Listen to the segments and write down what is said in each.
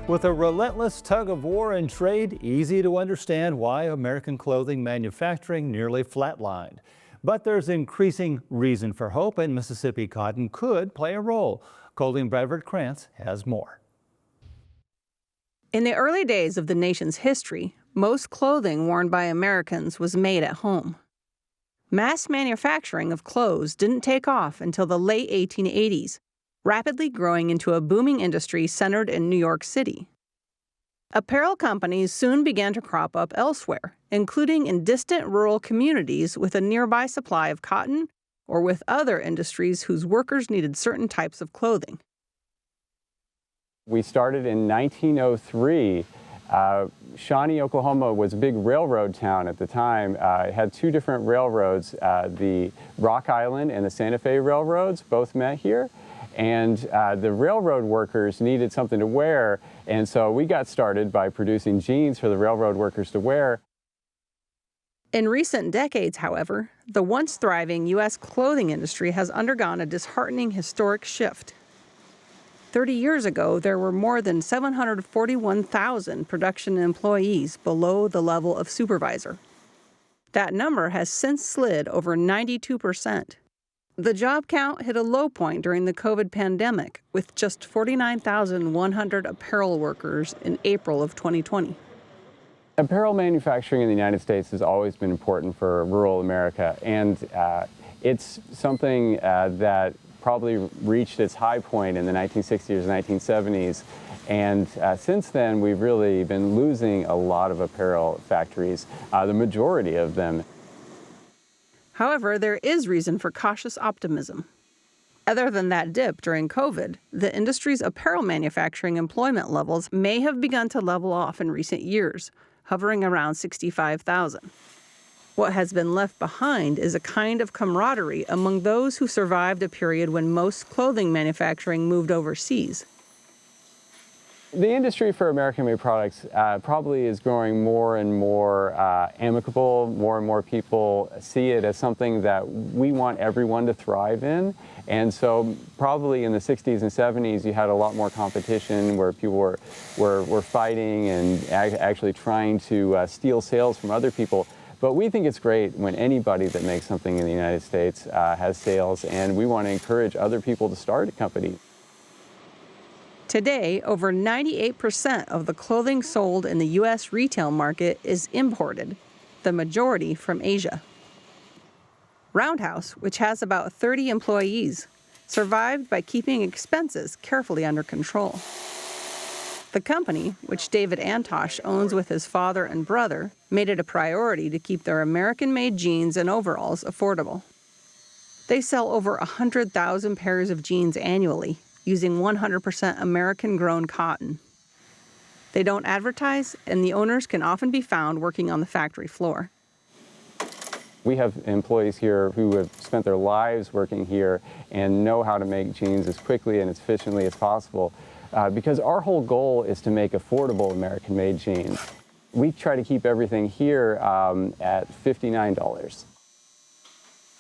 With a relentless tug of war and trade, easy to understand why American clothing manufacturing nearly flatlined. But there's increasing reason for hope, and Mississippi cotton could play a role. Colleen Bradford-Krantz has more. In the early days of the nation's history, most clothing worn by Americans was made at home. Mass manufacturing of clothes didn't take off until the late 1880s, rapidly growing into a booming industry centered in New York City. Apparel companies soon began to crop up elsewhere, including in distant rural communities with a nearby supply of cotton or with other industries whose workers needed certain types of clothing. We started in 1903. Shawnee, Oklahoma was a big railroad town at the time. It had two different railroads, the Rock Island and the Santa Fe railroads both met here. And the railroad workers needed something to wear, and so we got started by producing jeans for the railroad workers to wear. In recent decades, however, the once thriving U.S. clothing industry has undergone a disheartening historic shift. 30 years ago, there were more than 741,000 production employees below the level of supervisor. That number has since slid over 92%. The job count hit a low point during the COVID pandemic, with just 49,100 apparel workers in April of 2020. Apparel manufacturing in the United States has always been important for rural America, and it's something that probably reached its high point in the 1960s and 1970s. And since then, we've really been losing a lot of apparel factories, the majority of them. However, there is reason for cautious optimism. Other than that dip during COVID, the industry's apparel manufacturing employment levels may have begun to level off in recent years, hovering around 65,000. What has been left behind is a kind of camaraderie among those who survived a period when most clothing manufacturing moved overseas. The industry for American-made products probably is growing more and more amicable. More and more people see it as something that we want everyone to thrive in. And so probably in the 60s and 70s, you had a lot more competition where people were fighting and actually trying to steal sales from other people. But we think it's great when anybody that makes something in the United States has sales, and we want to encourage other people to start a company. Today, over 98% of the clothing sold in the U.S. retail market is imported, the majority from Asia. Roundhouse, which has about 30 employees, survived by keeping expenses carefully under control. The company, which David Antosh owns with his father and brother, made it a priority to keep their American-made jeans and overalls affordable. They sell over 100,000 pairs of jeans annually, using 100% American-grown cotton. They don't advertise, and the owners can often be found working on the factory floor. We have employees here who have spent their lives working here and know how to make jeans as quickly and as efficiently as possible, because our whole goal is to make affordable American-made jeans. We try to keep everything here at $59.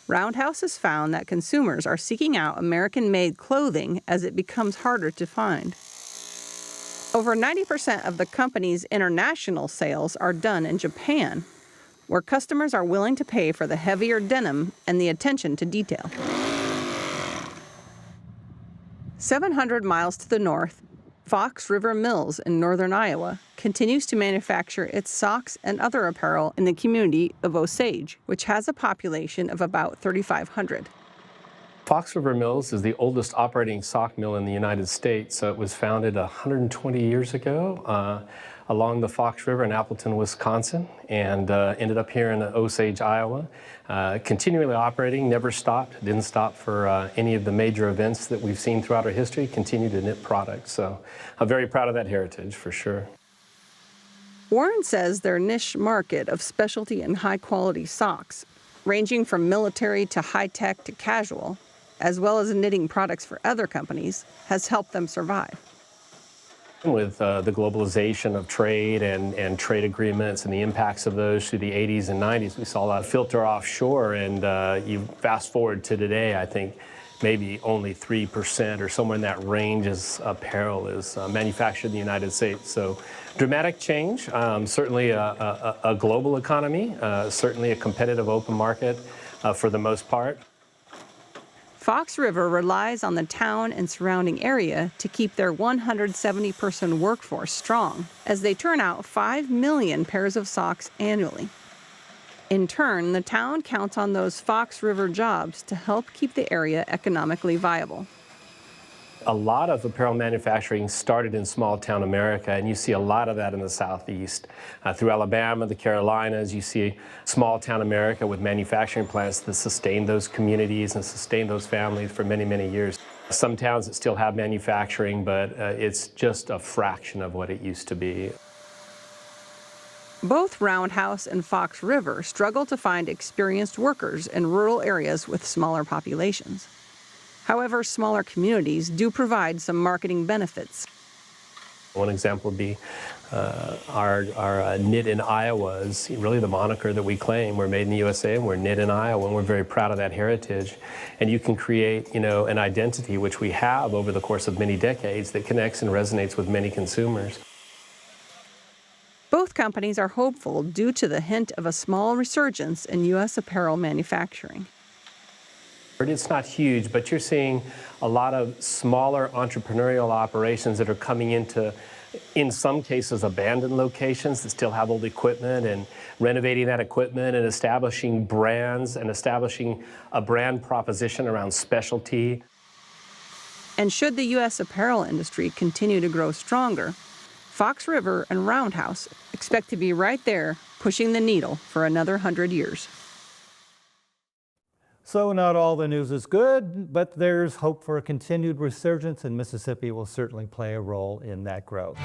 Roundhouse has found that consumers are seeking out American-made clothing as it becomes harder to find. Over 90% of the company's international sales are done in Japan, where customers are willing to pay for the heavier denim and the attention to detail. 700 miles to the north, Fox River Mills in northern Iowa continues to manufacture its socks and other apparel in the community of Osage, which has a population of about 3,500. Fox River Mills is the oldest operating sock mill in the United States. It was founded 120 years ago along the Fox River in Appleton, Wisconsin, and ended up here in Osage, Iowa. Continually operating, never stopped, didn't stop for any of the major events that we've seen throughout our history, continued to knit products. So I'm very proud of that heritage, for sure. Warren says their niche market of specialty and high-quality socks, ranging from military to high-tech to casual, as well as knitting products for other companies, has helped them survive. With the globalization of trade and trade agreements and the impacts of those through the 80s and 90s, we saw a lot of filter offshore, and you fast forward to today, I think maybe only 3% or somewhere in that range is apparel is manufactured in the United States. So dramatic change, certainly a global economy, certainly a competitive open market for the most part. Fox River relies on the town and surrounding area to keep their 170-person workforce strong as they turn out 5 million pairs of socks annually. In turn, the town counts on those Fox River jobs to help keep the area economically viable. A lot of apparel manufacturing started in small town America, and you see a lot of that in the Southeast. Through Alabama, the Carolinas, you see small town America with manufacturing plants that sustain those communities and sustain those families for many, many years. Some towns that still have manufacturing, but it's just a fraction of what it used to be. Both Roundhouse and Fox River struggle to find experienced workers in rural areas with smaller populations. However, smaller communities do provide some marketing benefits. One example would be our knit in Iowa is really the moniker that we claim. We're made in the USA and we're knit in Iowa, and we're very proud of that heritage. And you can create, an identity, which we have over the course of many decades, that connects and resonates with many consumers. Both companies are hopeful due to the hint of a small resurgence in U.S. apparel manufacturing. It's not huge, but you're seeing a lot of smaller entrepreneurial operations that are coming into, in some cases, abandoned locations that still have old equipment, and renovating that equipment and establishing brands and establishing a brand proposition around specialty. And should the U.S. apparel industry continue to grow stronger, Fox River and Roundhouse expect to be right there pushing the needle for another 100 years. So not all the news is good, but there's hope for a continued resurgence, and Mississippi will certainly play a role in that growth.